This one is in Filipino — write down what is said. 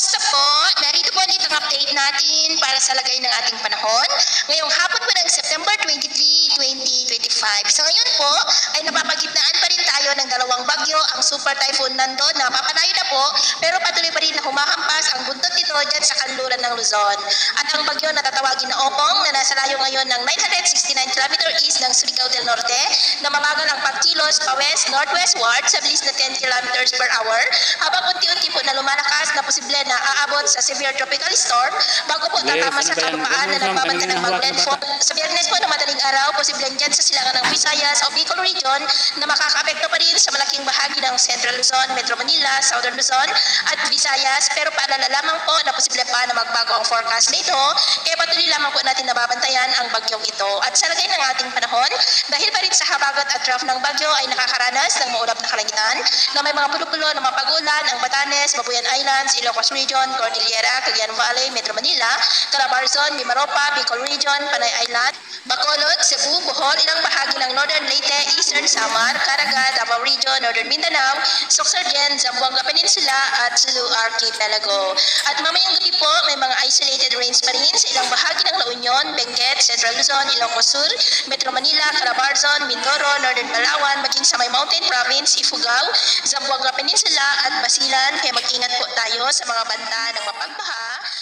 Kumusta po? Narito po ulit ang update natin para sa lagay ng ating panahon. Ngayong hapon po ng September 23, 2025. Sa ngayon po ay napapagitnaan pa rin tayo ng dalawang bagyo, ang Super Typhoon Nandon na papalayo na po pero patuloy pa rin na humahampas ang buntot nito dyan sa kanluran ng Luzon. At ang bagyo na tatawagin na Opong na nasa layo ngayon ng 969 km east ng Surigao del Norte na mabagal ang pagkilos pa-west-northwestward sa bilis na 10 km per hour habang unti-unti po na lumalakas na posible na aabot sa severe tropical storm bago po tatama sa kalupaan na nagbabanta ng mag-landfall. Sa Biyernes po na madaling araw, posible dyan sa silangan ng Visayas o Bicol Region na makakaapekto pa rin sa malaking bahagi ng Central Luzon, Metro Manila, Southern Luzon at Visayas, pero paalala lamang po na posible pa na magbago ang forecast nito, kaya patuloy lamang po natin nababantayan ang bagyong ito. At sa lagay ng ating panahon, dahil pa rin sa habagat at trough ng bagyo ay nakakaranas ng maulap na kalangitan na may mga pulo-pulo na mapagulan ang Batanes, Babuyan Islands, Ilocos Region, Cordillera, Cagayan Valley, Metro Manila, Calabarzon, Mimaropa, Bicol Region, Panay Island, Bacolod, Cebu, Bohol, ilang bahagi ng Northern Leyte, Eastern Samar, Caraga, Davao Region, Northern Mindanao, Sorsogon, Zamboanga Peninsula at Sulu Archipelago. At mamayang gabi po, may mga isolated rains pa rin sa ilang bahagi ng La Union, Benguet, Central Luzon, Ilocos Sur, Metro Manila, Calabarzon, Mindoro, Northern Palawan, maging sa may Mountain Province, Ifugao, Zamboanga Peninsula at Basilan. Kaya mag-ingat po tayo sa mga banta ng mapagbaha